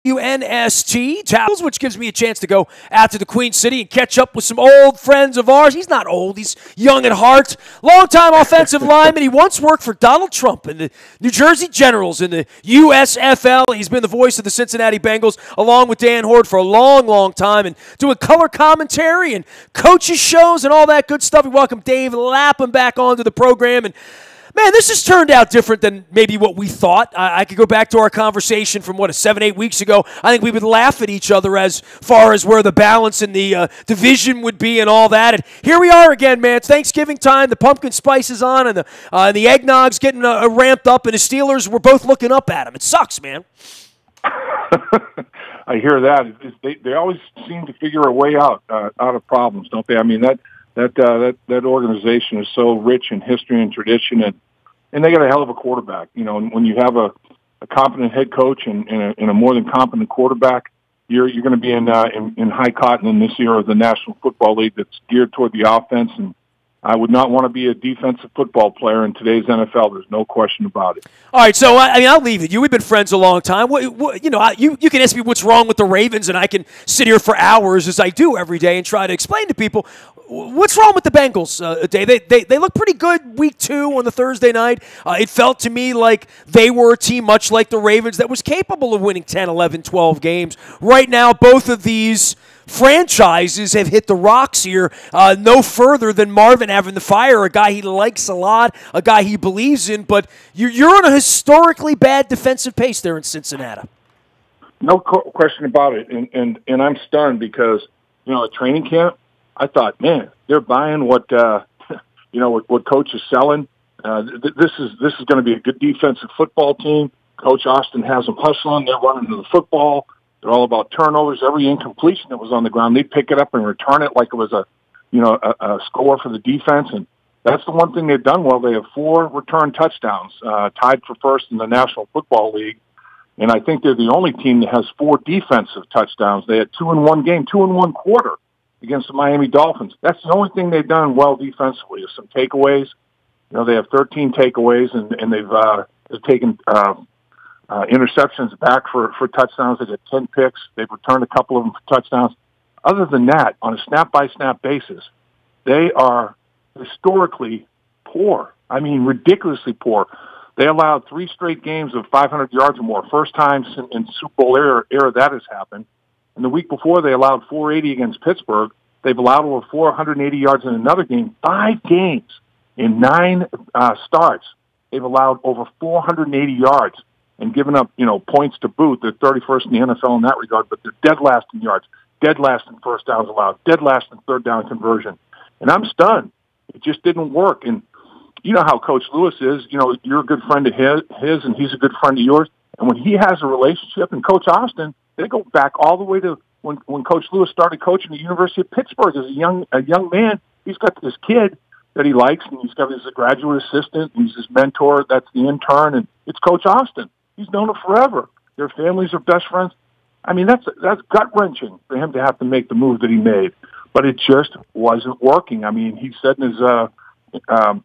WNST Towels, which gives me a chance to go out to the Queen City and catch up with some old friends of ours. He's not old. He's young at heart. Longtime offensive lineman. He once worked for Donald Trump and the New Jersey Generals in the USFL. He's been the voice of the Cincinnati Bengals along with Dan Horde for a long, long time and doing color commentary and coaches shows and all that good stuff. We welcome Dave Lapham back onto the program. And man, this has turned out different than maybe what we thought. I could go back to our conversation from, 7-8 weeks ago. I think we would laugh at each other as far as where the balance in the division would be and all that. And here we are again, man. It's Thanksgiving time. The pumpkin spice is on, and the eggnog's getting ramped up, and the Steelers, we're both looking up at them. It sucks, man. I hear that. They always seem to figure a way out of problems, don't they? I mean, that organization is so rich in history and tradition, and they got a hell of a quarterback. You know, when you have a competent head coach and a more than competent quarterback, you're going to be in high cotton in this era of the National Football League that's geared toward the offense. And I would not want to be a defensive football player in today's NFL. There's no question about it. All right, so I'll leave it. We've been friends a long time. You can ask me what's wrong with the Ravens, and I can sit here for hours, as I do every day, and try to explain to people what's wrong with the Bengals. Dave, they look pretty good week 2 on the Thursday night. It felt to me like they were a team much like the Ravens that was capable of winning 10, 11, 12 games. Right now, both of these franchises have hit the rocks here, no further than Marvin having to fire a guy he likes a lot, a guy he believes in, but you're on a historically bad defensive pace there in Cincinnati. No question about it, and I'm stunned because, at training camp, I thought, man, they're buying what what Coach is selling. This is going to be a good defensive football team. Coach Austin has them hustling. They're running to the football. They're all about turnovers. Every incompletion that was on the ground, they pick it up and return it like it was a score for the defense. And that's the one thing they've done well. They have 4 return touchdowns, tied for first in the National Football League. And I think they're the only team that has 4 defensive touchdowns. They had 2 in one game, 2 in one quarter against the Miami Dolphins. That's the only thing they've done well defensively is some takeaways. They have 13 takeaways, and they've taken interceptions back for touchdowns. They got 10 picks. They've returned a couple of them for touchdowns. Other than that, on a snap-by-snap basis, they are historically poor. I mean, ridiculously poor. They allowed 3 straight games of 500 yards or more. First time in Super Bowl era that has happened. And the week before, they allowed 480 against Pittsburgh. They've allowed over 480 yards in another game. 5 games in 9 starts. They've allowed over 480 yards and given up, points to boot. They're 31st in the NFL in that regard, but they're dead last in yards, dead last in first downs allowed, dead last in third down conversion. And I'm stunned. It just didn't work. And you know how Coach Lewis is. You're a good friend of his, and he's a good friend of yours. And when he has a relationship, and Coach Austin, they go back all the way to when Coach Lewis started coaching at the University of Pittsburgh as a young man. He's got this kid that he likes, and he's got his graduate assistant, and he's his mentor. That's the intern, and it's Coach Austin. He's known him forever. Their families are best friends. I mean, that's gut-wrenching for him to have to make the move that he made. But it just wasn't working. I mean, he said in his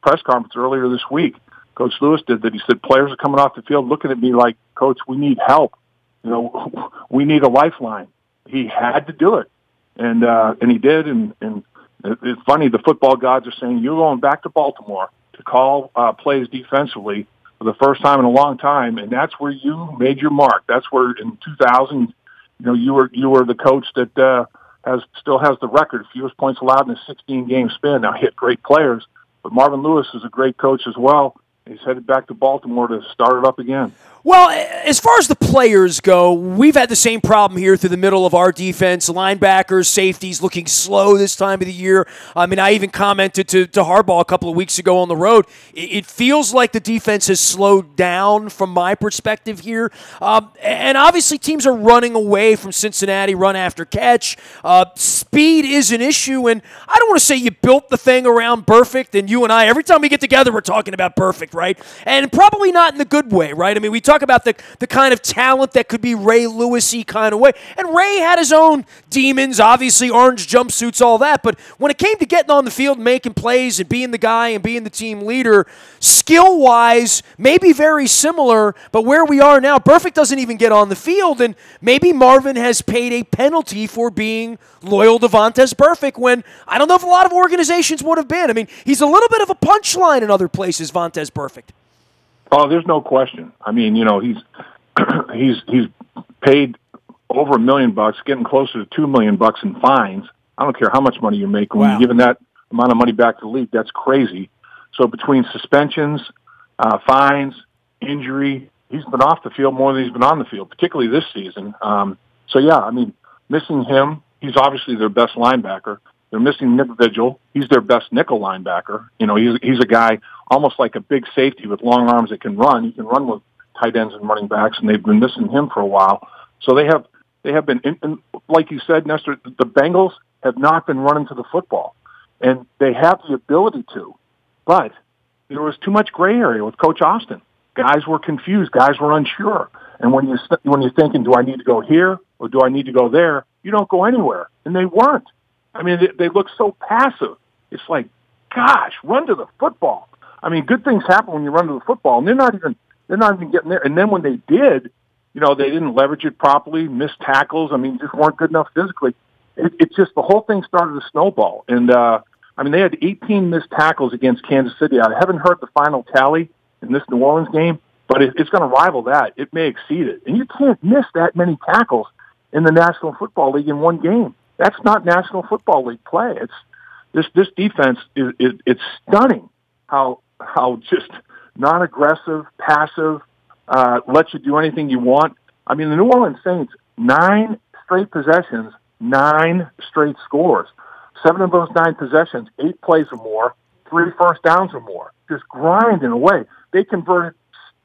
press conference earlier this week, Coach Lewis did that. He said, players are coming off the field looking at me like, Coach, we need help. We need a lifeline. He had to do it. And he did. And it's funny, the football gods are saying, you're going back to Baltimore to call plays defensively for the first time in a long time, and that's where you made your mark. That's where in 2000, you were the coach that still has the record, fewest points allowed in a 16-game span. Now, hit great players, but Marvin Lewis is a great coach as well. He's headed back to Baltimore to start it up again. Well, as far as the players go, we've had the same problem here through the middle of our defense. Linebackers, safeties looking slow this time of the year. I mean, I even commented to Harbaugh a couple of weeks ago on the road. It feels like the defense has slowed down from my perspective here. And obviously teams are running away from Cincinnati, run after catch. Speed is an issue, and I don't want to say you built the thing around perfect, and you and I, every time we get together, we're talking about perfect, right? And probably not in the good way, right? I mean, we talk about the kind of talent that could be Ray Lewis-y kind of way. And Ray had his own demons, obviously, orange jumpsuits, all that. But when it came to getting on the field, making plays, and being the guy and being the team leader, skill-wise, maybe very similar, but where we are now, Burfict doesn't even get on the field, and maybe Marvin has paid a penalty for being loyal to Vontaze Burfict when I don't know if a lot of organizations would have been. I mean, he's a little bit of a punchline in other places, Vontaze Burfict. Oh, there's no question. I mean, he's he's paid over $1 million, getting closer to $2 million in fines. I don't care how much money you're making. When you're giving that amount of money back to the league, that's crazy. So between suspensions, fines, injury, he's been off the field more than he's been on the field, particularly this season. Missing him, he's obviously their best linebacker. They're missing Nick Vigil. He's their best nickel linebacker. He's a guy almost like a big safety with long arms that can run. He can run with tight ends and running backs, and they've been missing him for a while. So they have been, and like you said, Nestor, the Bengals have not been running to the football, and they have the ability to, but there was too much gray area with Coach Austin. Guys were confused. Guys were unsure. And when you're thinking, do I need to go here or do I need to go there? You don't go anywhere. And they weren't. I mean, they look so passive. It's like, gosh, run to the football. I mean, good things happen when you run to the football, and they're not even getting there. And then when they did, they didn't leverage it properly, missed tackles. I mean, just weren't good enough physically. It's just the whole thing started to snowball. And they had 18 missed tackles against Kansas City. I haven't heard the final tally in this New Orleans game, but it's going to rival that. It may exceed it. And you can't miss that many tackles in the National Football League in one game. That's not National Football League play. It's this defense it's stunning how just non-aggressive, passive, let you do anything you want. I mean, the New Orleans Saints, 9 straight possessions, 9 straight scores. 7 of those 9 possessions, 8 plays or more, 3 first downs or more. Just grinding away. They converted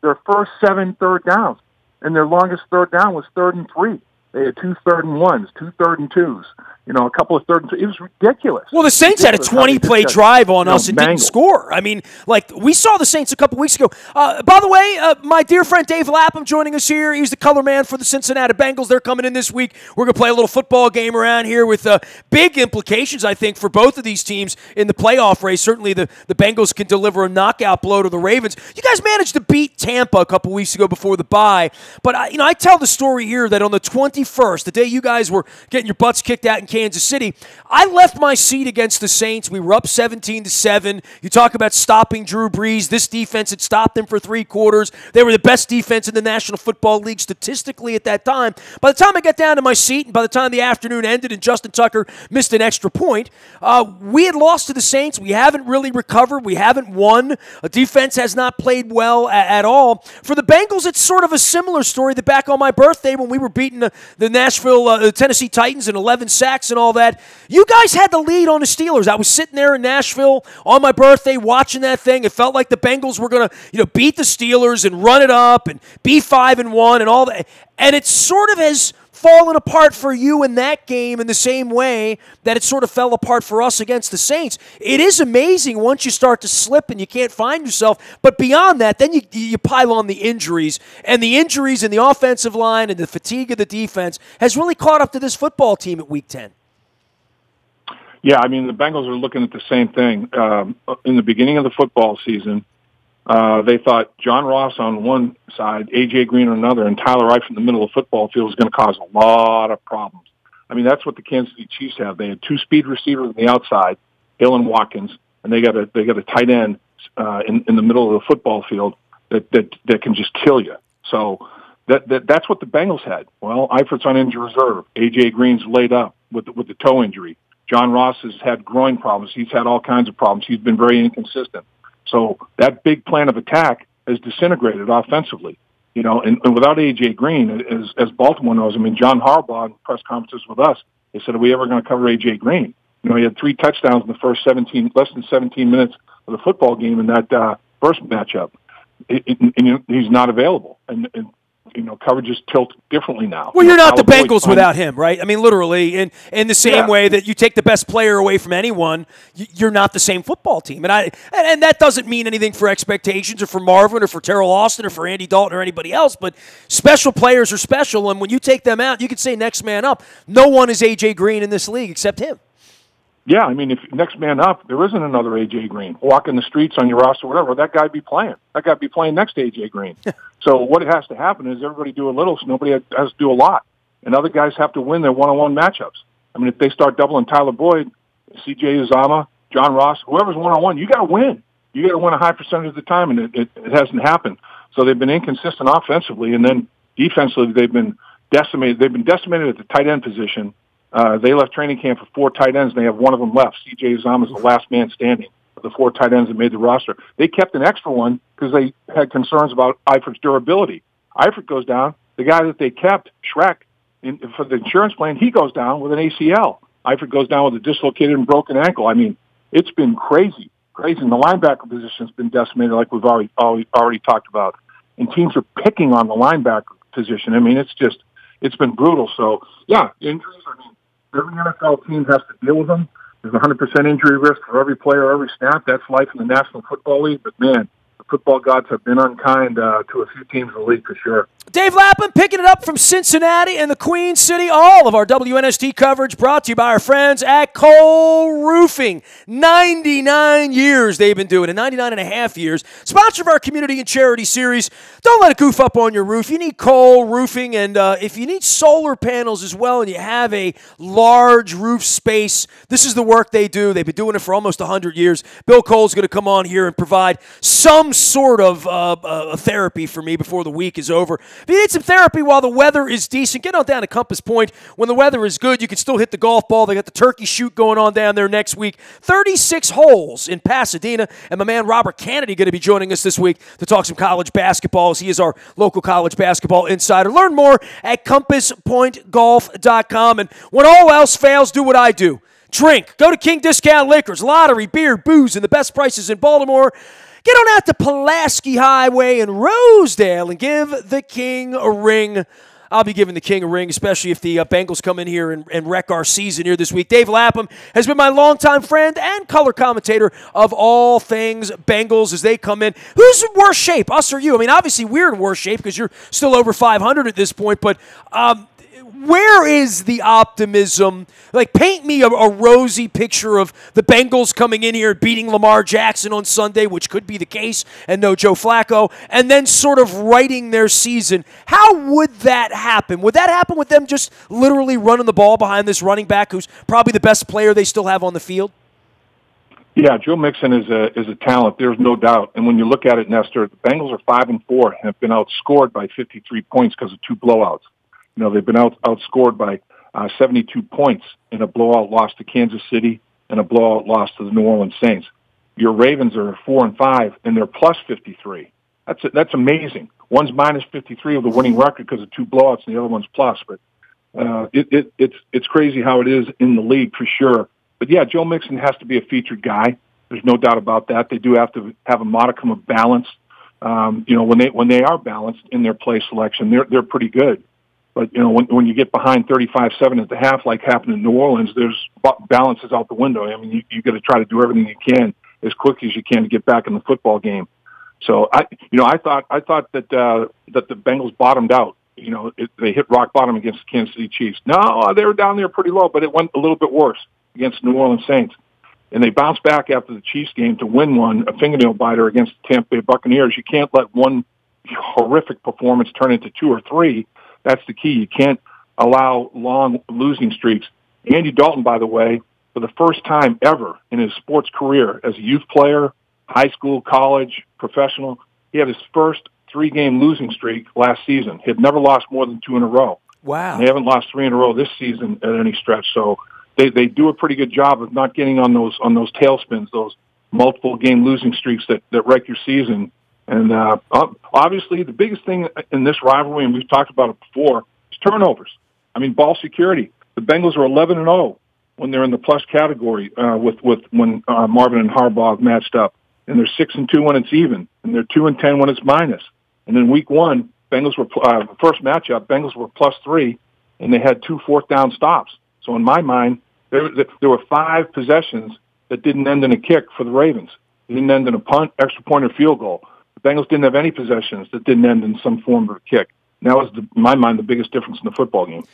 their first 7 third downs, and their longest third down was 3rd and 3. They had 2 third and 1s, 2 3rd and 2s, a couple of 3rd and 2s. It was ridiculous. Well, the Saints had a 20-play drive on us and didn't score. I mean, we saw the Saints a couple weeks ago. By the way, my dear friend Dave Lapham joining us here. He's the color man for the Cincinnati Bengals. They're coming in this week. We're going to play a little football game around here with big implications, I think, for both of these teams in the playoff race. Certainly the Bengals can deliver a knockout blow to the Ravens. You guys managed to beat Tampa a couple weeks ago before the bye. But, I tell the story here that on the 21st, the day you guys were getting your butts kicked out in Kansas City, I left my seat against the Saints. We were up 17-7. You talk about stopping Drew Brees. This defense had stopped them for 3 quarters. They were the best defense in the National Football League statistically at that time. By the time I got down to my seat and by the time the afternoon ended and Justin Tucker missed an extra point, we had lost to the Saints. We haven't really recovered. We haven't won. A defense has not played well at all. For the Bengals, it's sort of a similar story that back on my birthday when we were beating the Nashville Tennessee Titans and 11 sacks and all that, you guys had the lead on the Steelers. I was sitting there in Nashville on my birthday watching that thing. It felt like the Bengals were going to, beat the Steelers and run it up and be 5-1 and all that. And it sort of has fallen apart for you in that game in the same way that it sort of fell apart for us against the Saints. It is amazing once you start to slip and you can't find yourself. But beyond that, then you pile on the injuries. And the injuries in the offensive line and the fatigue of the defense has really caught up to this football team at Week 10. Yeah, I mean, the Bengals are looking at the same thing. In the beginning of the football season, they thought John Ross on one side, A.J. Green on another, and Tyler Eifert in the middle of the football field was going to cause a lot of problems. I mean, that's what the Kansas City Chiefs have. They had 2 speed receivers on the outside, Hill and Watkins, and they got a tight end in the middle of the football field that can just kill you. So that's what the Bengals had. Well, Eifert's on injured reserve. A.J. Green's laid up with the toe injury. John Ross has had groin problems. He's had all kinds of problems. He's been very inconsistent. So that big plan of attack has disintegrated offensively, and without A.J. Green, as Baltimore knows, I mean, John Harbaugh in press conferences with us, they said, are we ever going to cover A.J. Green? He had 3 touchdowns in the first less than 17 minutes of the football game in that first matchup. And he's not available. And coverages tilt differently now. Well, you're not the Bengals without him, right? I mean, literally, in the same way that you take the best player away from anyone, you're not the same football team. And that doesn't mean anything for expectations or for Marvin or for Terrell Austin or for Andy Dalton or anybody else, but special players are special, and when you take them out, you could say next man up. No one is A.J. Green in this league except him. Yeah, I mean, if next man up, there isn't another A.J. Green. Walking the streets on your roster, whatever, that guy'd be playing. That guy'd be playing next to A.J. Green. So what has to happen is everybody do a little, so nobody has to do a lot. And other guys have to win their one-on-one matchups. I mean, if they start doubling Tyler Boyd, C.J. Uzama, John Ross, whoever's one-on-one, you got to win. You got to win a high percentage of the time, and it hasn't happened. So they've been inconsistent offensively, and then defensively they've been decimated. They've been decimated at the tight end position. They left training camp for 4 tight ends, and they have one of them left. C.J. Uzama is the last man standing of the 4 tight ends that made the roster. They kept an extra one because they had concerns about Eifert's durability. Eifert goes down. The guy that they kept, Shrek, for the insurance plan, he goes down with an ACL. Eifert goes down with a dislocated and broken ankle. I mean, it's been crazy. And the linebacker position's been decimated like we've already talked about. And teams are picking on the linebacker position. I mean, it's been brutal. So, yeah, injuries, I mean, every NFL team has to deal with them. There's 100% injury risk for every player, every snap. That's life in the National Football League. But, man, the football gods have been unkind to a few teams in the league for sure. Dave Lapham picking it up from Cincinnati and the Queen City. All of our WNST coverage brought to you by our friends at Cole Roofing. 99 years they've been doing it, 99 and a half years. Sponsor of our community and charity series. Don't let it goof up on your roof. You need Cole Roofing, and if you need solar panels as well and you have a large roof space, this is the work they do. They've been doing it for almost 100 years. Bill Cole's going to come on here and provide some sort of therapy for me before the week is over. If you need some therapy while the weather is decent, get on down to Compass Point. When the weather is good, you can still hit the golf ball. They got the turkey shoot going on down there next week. 36 holes in Pasadena. And my man Robert Kennedy going to be joining us this week to talk some college basketball, as he is our local college basketball insider. Learn more at compasspointgolf.com. And when all else fails, do what I do. Drink. Go to King Discount Liquors, lottery, beer, booze, and the best prices in Baltimore. Get on out to Pulaski Highway in Rosedale and give the King a ring. I'll be giving the King a ring, especially if the Bengals come in here and wreck our season here this week. Dave Lapham has been my longtime friend and color commentator of all things Bengals as they come in. Who's in worse shape, us or you? I mean, obviously we're in worse shape because you're still over 500 at this point, but where is the optimism? Like, paint me a rosy picture of the Bengals coming in here and beating Lamar Jackson on Sunday, which could be the case, and no Joe Flacco, and then sort of writing their season. How would that happen? Would that happen with them just literally running the ball behind this running back who's probably the best player they still have on the field? Yeah, Joe Mixon is a talent. There's no doubt. And when you look at it, Nestor, the Bengals are 5-4 and have been outscored by 53 points because of 2 blowouts. You know, they've been outscored by 72 points in a blowout loss to Kansas City and a blowout loss to the New Orleans Saints. Your Ravens are 4-5 and they're plus 53. That's amazing. One's minus 53 of the winning record because of 2 blowouts and the other one's plus. But it's crazy how it is in the league for sure. But yeah, Joe Mixon has to be a featured guy. There's no doubt about that. They do have to have a modicum of balance. When they are balanced in their play selection, they're pretty good. But, you know, when you get behind 35-7 at the half, like happened in New Orleans, there's balance is out the window. I mean, you got to try to do everything you can as quick as you can to get back in the football game. So I thought that the Bengals bottomed out. You know, they hit rock bottom against the Kansas City Chiefs. No, they were down there pretty low, but it went a little bit worse against the New Orleans Saints. And they bounced back after the Chiefs game to win one, a fingernail biter against the Tampa Bay Buccaneers. You can't let one horrific performance turn into 2 or 3. That's the key. You can't allow long losing streaks. Andy Dalton, by the way, for the first time ever in his sports career as a youth player, high school, college, professional, he had his first 3-game losing streak last season. He had never lost more than 2 in a row. Wow. And they haven't lost 3 in a row this season at any stretch. So they do a pretty good job of not getting on those tailspins, those multiple game losing streaks that wreck your season. And obviously, the biggest thing in this rivalry, and we've talked about it before, is turnovers. I mean, ball security. The Bengals are 11-0 when they're in the plus category when Marvin and Harbaugh have matched up, and they're 6-2 when it's even, and they're 2-10 when it's minus. And then week 1, Bengals were first matchup. Bengals were +3, and they had 2 fourth-down stops. So in my mind, there were 5 possessions that didn't end in a kick for the Ravens. It didn't end in a punt, extra point, or field goal. The Bengals didn't have any possessions that didn't end in some form of a kick. And that was, in my mind, the biggest difference in the football game.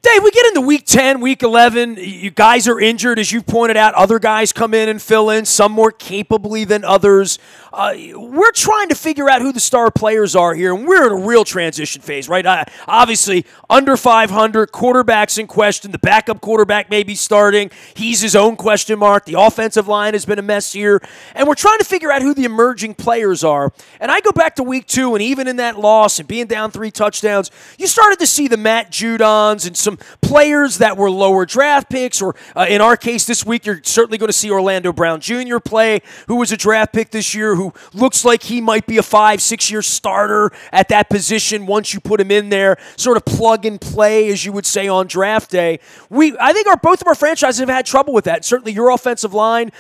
Dave, we get into week 10, week 11. You guys are injured, as you pointed out. Other guys come in and fill in, some more capably than others. We're trying to figure out who the star players are here, and we're in a real transition phase, right? Obviously, under 500, quarterbacks in question. The backup quarterback may be starting. He's his own question mark. The offensive line has been a mess here. And we're trying to figure out who the emerging players are. And I go back to week 2, and even in that loss and being down 3 touchdowns, you started to see the Matt Judons and some players that were lower draft picks, or in our case this week, you're certainly going to see Orlando Brown Jr. play, who was a draft pick this year, who looks like he might be a 5-6 year starter at that position once you put him in there, sort of plug and play, as you would say, on draft day. I think both of our franchises have had trouble with that. Certainly your offensive line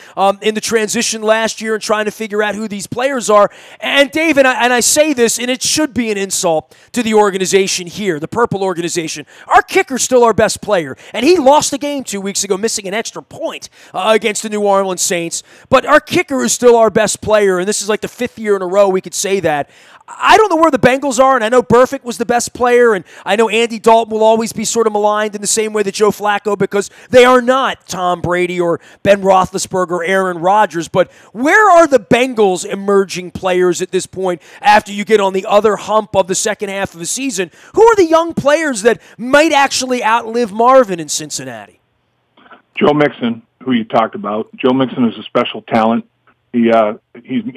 in the transition last year and trying to figure out who these players are. And Dave, and I say this, and it should be an insult to the organization here, the Purple organization. Our kicker's still our best player, and he lost the game 2 weeks ago, missing an extra point against the New Orleans Saints. But our kicker is still our best player, and this is like the 5th year in a row we could say that. I don't know where the Bengals are, and I know Burfict was the best player, and I know Andy Dalton will always be sort of maligned in the same way that Joe Flacco, because they are not Tom Brady or Ben Roethlisberger or Aaron Rodgers. But where are the Bengals emerging players at this point after you get on the other hump of the second half of the season? Who are the young players that might actually outlive Marvin in Cincinnati? Joe Mixon, who you talked about. Joe Mixon is a special talent. He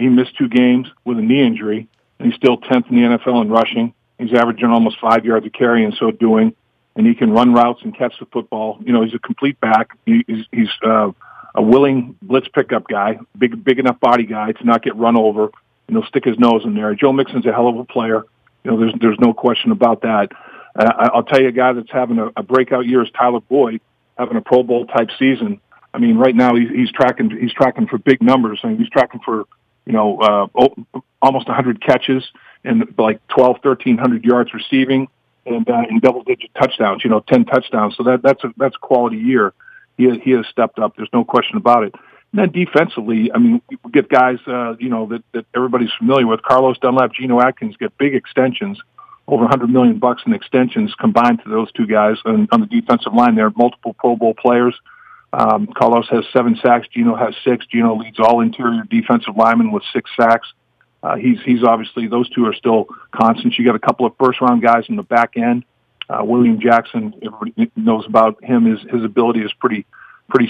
missed 2 games with a knee injury, and he's still 10th in the NFL in rushing. He's averaging almost 5 yards a carry in so doing, and he can run routes and catch the football. You know, he's a complete back. He's a willing blitz pickup guy, big enough body guy to not get run over, and he'll stick his nose in there. Joe Mixon's a hell of a player. You know, there's no question about that. I'll tell you, a guy that's having a breakout year is Tyler Boyd, having a Pro Bowl type season. I mean, right now he's tracking for big numbers. I mean, he's tracking for, almost 100 catches and like 1,300 yards receiving, and in double-digit touchdowns. 10 touchdowns. So that's a quality year. He has stepped up. There's no question about it. And then defensively, I mean, we get guys that everybody's familiar with. Carlos Dunlap, Geno Atkins get big extensions, over $100 million in extensions combined to those 2 guys. And on the defensive line, there are multiple Pro Bowl players. Carlos has 7 sacks. Geno has 6. Geno leads all interior defensive linemen with 6 sacks. He's obviously, those 2 are still constants. You got a couple of first-round guys in the back end. William Jackson, everybody knows about him. His ability is pretty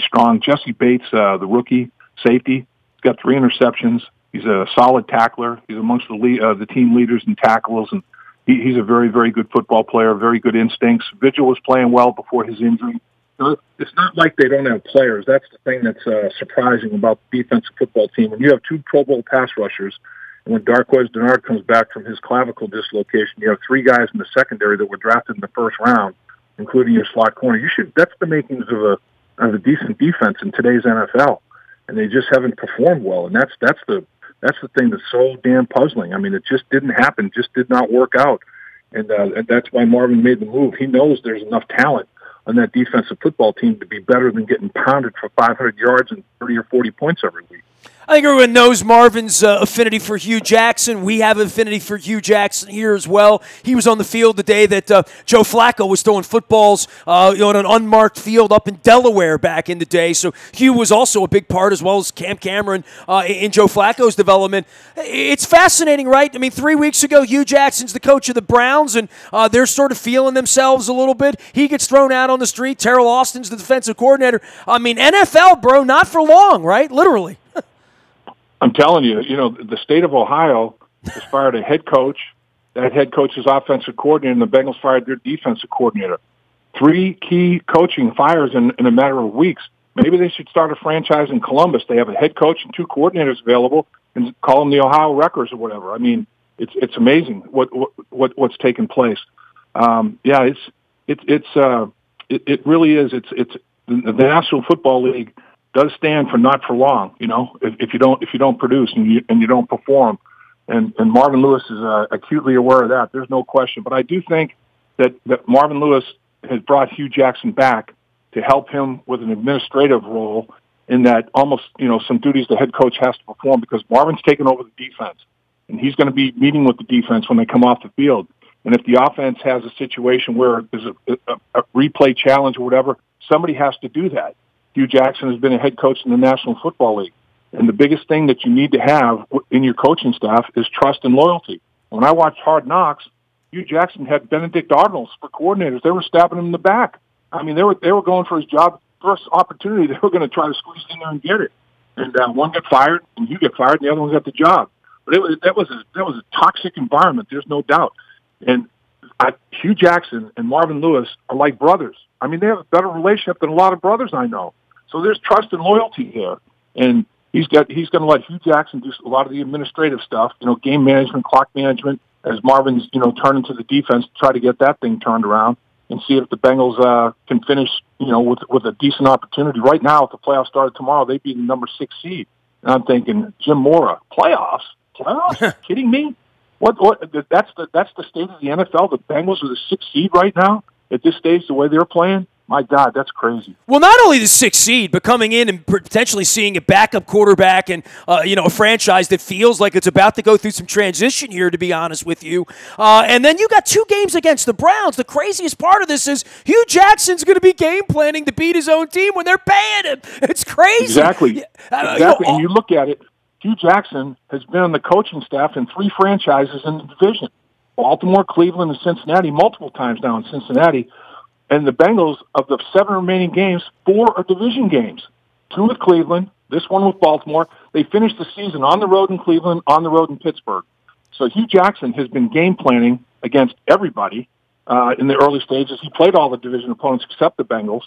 strong. Jesse Bates, the rookie safety, he's got 3 interceptions. He's a solid tackler. He's amongst the team leaders in tackles, and he's a very, very good football player, very good instincts. Vigil was playing well before his injury. It's not like they don't have players. That's the thing that's surprising about the defensive football team. When you have 2 Pro Bowl pass rushers, and when Darqueze Dennard comes back from his clavicle dislocation, you have 3 guys in the secondary that were drafted in the first round, including your slot corner. That's the makings of a decent defense in today's NFL, and they just haven't performed well. And that's the thing that's so damn puzzling. I mean, it just didn't happen, just did not work out, and that's why Marvin made the move. He knows there's enough talent on that defensive football team to be better than getting pounded for 500 yards and 30 or 40 points every week. I think everyone knows Marvin's affinity for Hugh Jackson. We have affinity for Hugh Jackson here as well. He was on the field the day that Joe Flacco was throwing footballs on an unmarked field up in Delaware back in the day. So Hugh was also a big part, as well as Cam Cameron, in Joe Flacco's development. It's fascinating, right? I mean, 3 weeks ago, Hugh Jackson's the coach of the Browns, and they're sort of feeling themselves a little bit. He gets thrown out on the street. Terrell Austin's the defensive coordinator. I mean, NFL, bro, not for long, right? Literally. I'm telling you, the state of Ohio has fired a head coach. That head coach is offensive coordinator, and the Bengals fired their defensive coordinator. 3 key coaching fires in a matter of weeks. Maybe they should start a franchise in Columbus. They have a head coach and 2 coordinators available, and call them the Ohio Wreckers or whatever. I mean, it's amazing what's taken place. It really is. It's the National Football League does stand for not for long. If you don't produce and you don't perform, And Marvin Lewis is acutely aware of that. There's no question. But I do think that Marvin Lewis has brought Hugh Jackson back to help him with an administrative role in that almost, some duties the head coach has to perform, because Marvin's taken over the defense, and he's going to be meeting with the defense when they come off the field. And if the offense has a situation where there's a replay challenge or whatever, somebody has to do that. Hugh Jackson has been a head coach in the National Football League. And the biggest thing that you need to have in your coaching staff is trust and loyalty. When I watched Hard Knocks, Hugh Jackson had Benedict Arnold for coordinators. They were stabbing him in the back. I mean, they were going for his job. First opportunity, they were going to try to squeeze in there and get it. And one got fired, and you get fired, and the other one got the job. But that was a toxic environment. There's no doubt. And Hugh Jackson and Marvin Lewis are like brothers. I mean, they have a better relationship than a lot of brothers I know. So there's trust and loyalty here. And he's going to let Hugh Jackson do a lot of the administrative stuff, game management, clock management, as Marvin's, turning to the defense to try to get that thing turned around and see if the Bengals can finish, with a decent opportunity. Right now, if the playoffs started tomorrow, they'd be the number 6 seed. And I'm thinking, Jim Mora, playoffs? Kidding me? What? That's the state of the NFL. The Bengals are the 6th seed right now at this stage. The way they're playing, my God, that's crazy. Well, not only the 6th seed, but coming in and potentially seeing a backup quarterback and a franchise that feels like it's about to go through some transition here, to be honest with you. And then you got 2 games against the Browns. The craziest part of this is Hugh Jackson's going to be game planning to beat his own team when they're paying him. It's crazy. Exactly. And you look at it, Hugh Jackson has been on the coaching staff in 3 franchises in the division: Baltimore, Cleveland, and Cincinnati. Multiple times now in Cincinnati. And the Bengals, of the 7 remaining games, 4 are division games. 2 with Cleveland, this one with Baltimore. They finished the season on the road in Cleveland, on the road in Pittsburgh. So Hugh Jackson has been game planning against everybody in the early stages. He played all the division opponents except the Bengals.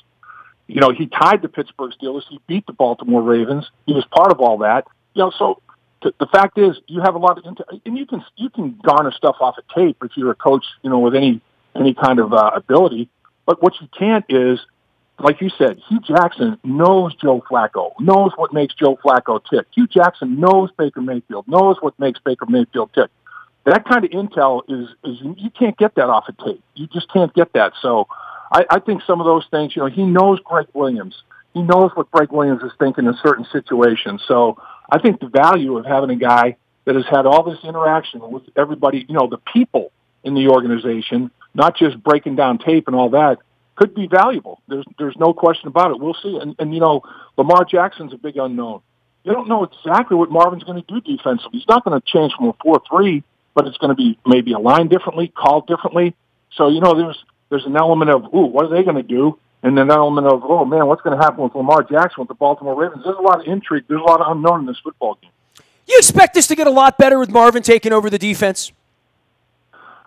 He tied the Pittsburgh Steelers. He beat the Baltimore Ravens. He was part of all that. So the fact is, you have a lot of and you can garner stuff off of tape if you're a coach, with any kind of ability. But what you can't is, like you said, Hugh Jackson knows Joe Flacco, knows what makes Joe Flacco tick. Hugh Jackson knows Baker Mayfield, knows what makes Baker Mayfield tick. That kind of intel is you can't get that off of tape. You just can't get that. So I think some of those things, he knows Greg Williams. He knows what Greg Williams is thinking in certain situations. So I think the value of having a guy that has had all this interaction with everybody, the people in the organization, not just breaking down tape and all that, could be valuable. There's no question about it. We'll see. And Lamar Jackson's a big unknown. You don't know exactly what Marvin's going to do defensively. He's not going to change from a 4-3, but it's going to be maybe aligned differently, called differently. So, there's an element of, what are they going to do? And then an element of, oh, man, what's going to happen with Lamar Jackson with the Baltimore Ravens? There's a lot of intrigue. There's a lot of unknown in this football game. You expect this to get a lot better with Marvin taking over the defense?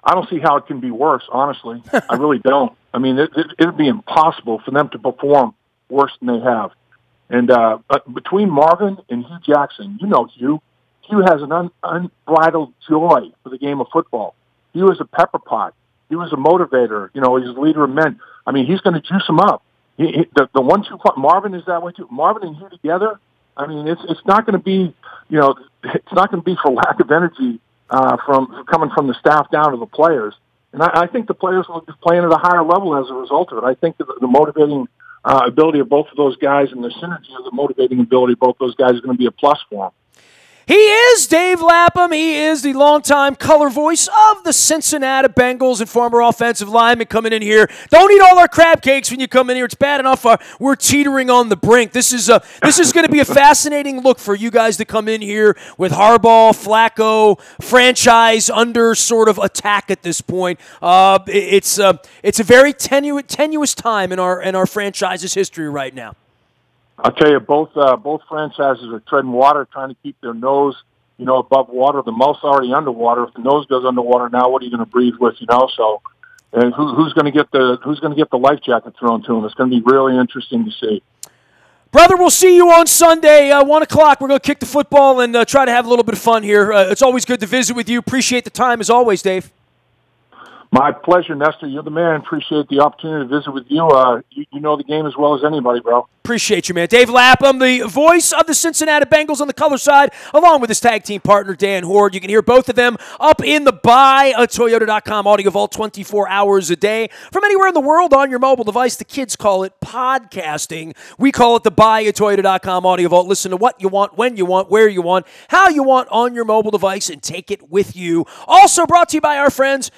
I don't see how it can be worse, honestly. I really don't. I mean, it'd be impossible for them to perform worse than they have. And between Marvin and Hugh Jackson, Hugh has an unbridled joy for the game of football. He was a pepper pot. He was a motivator. He's a leader of men. I mean, he's going to juice them up. The 1-2 Marvin is that way too. Marvin and Hugh together. I mean, it's not going to be, it's not going to be for lack of energy coming from the staff down to the players. And I think the players will be playing at a higher level as a result of it. I think that the motivating ability of both of those guys and the synergy of the motivating ability of both those guys is going to be a plus for them. He is Dave Lapham. He is the longtime color voice of the Cincinnati Bengals and former offensive lineman coming in here. Don't eat all our crab cakes when you come in here. It's bad enough we're teetering on the brink. This is going to be a fascinating look for you guys to come in here with Harbaugh, Flacco, franchise under sort of attack at this point. It's a very tenuous time in our franchise's history right now. I'll tell you, both franchises are treading water, trying to keep their nose, above water. The mouth's already underwater. If the nose goes underwater now, what are you going to breathe with? So, and who's going to get the life jacket thrown to him? It's going to be really interesting to see. Brother, we'll see you on Sunday, 1 o'clock. We're going to kick the football and try to have a little bit of fun here. It's always good to visit with you. Appreciate the time as always, Dave. My pleasure, Nestor. You're the man. Appreciate the opportunity to visit with you. You know the game as well as anybody, bro. Appreciate you, man. Dave Lapham, the voice of the Cincinnati Bengals on the color side, along with his tag team partner, Dan Horde. You can hear both of them up in the buyatoyota.com audio vault 24 hours a day from anywhere in the world on your mobile device. The kids call it podcasting. We call it the buyatoyota.com audio vault. Listen to what you want, when you want, where you want, how you want on your mobile device, and take it with you. Also brought to you by our friends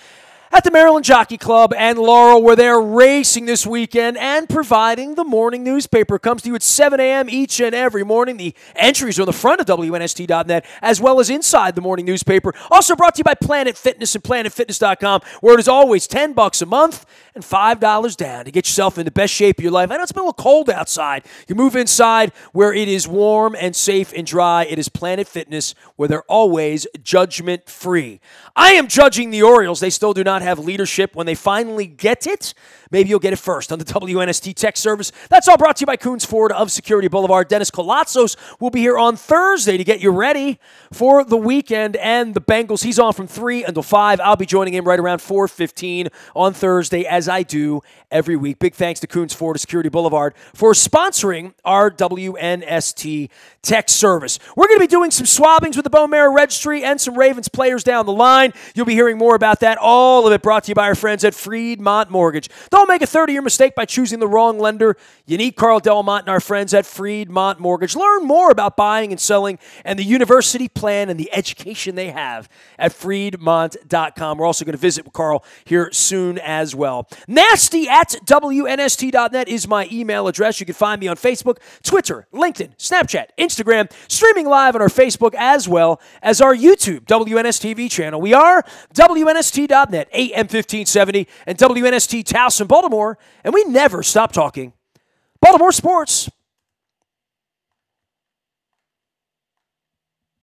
at the Maryland Jockey Club and Laurel, where they're racing this weekend and providing the morning newspaper. It comes to you at 7 a.m. each and every morning. The entries are on the front of WNST.net, as well as inside the morning newspaper. Also brought to you by Planet Fitness and PlanetFitness.com, where it is always $10 a month and $5 down to get yourself in the best shape of your life. I know it's been a little cold outside. You move inside where it is warm and safe and dry. It is Planet Fitness, where they're always judgment-free. I am judging the Orioles. They still do not have leadership. When they finally get it, maybe you'll get it first on the WNST Tech Service. That's all brought to you by Coons Ford of Security Boulevard. Dennis Colatzos will be here on Thursday to get you ready for the weekend and the Bengals. He's on from 3 until 5. I'll be joining him right around 4:15 on Thursday, as I do every week. Big thanks to Coons Ford of Security Boulevard for sponsoring our WNST Tech Service. We're going to be doing some swabbings with the Bone Marrow Registry and some Ravens players down the line. You'll be hearing more about that. All of it brought to you by our friends at Freedmont Mortgage. Don't make a 30-year mistake by choosing the wrong lender. You need Carl Delmont and our friends at Freedmont Mortgage. Learn more about buying and selling and the university plan and the education they have at Freedmont.com. We're also going to visit with Carl here soon as well. Nasty at WNST.net is my email address. You can find me on Facebook, Twitter, LinkedIn, Snapchat, Instagram, streaming live on our Facebook as well as our YouTube WNSTV channel. We are WNST.net, AM 1570, and WNST Towson, Baltimore, and we never stop talking Baltimore sports.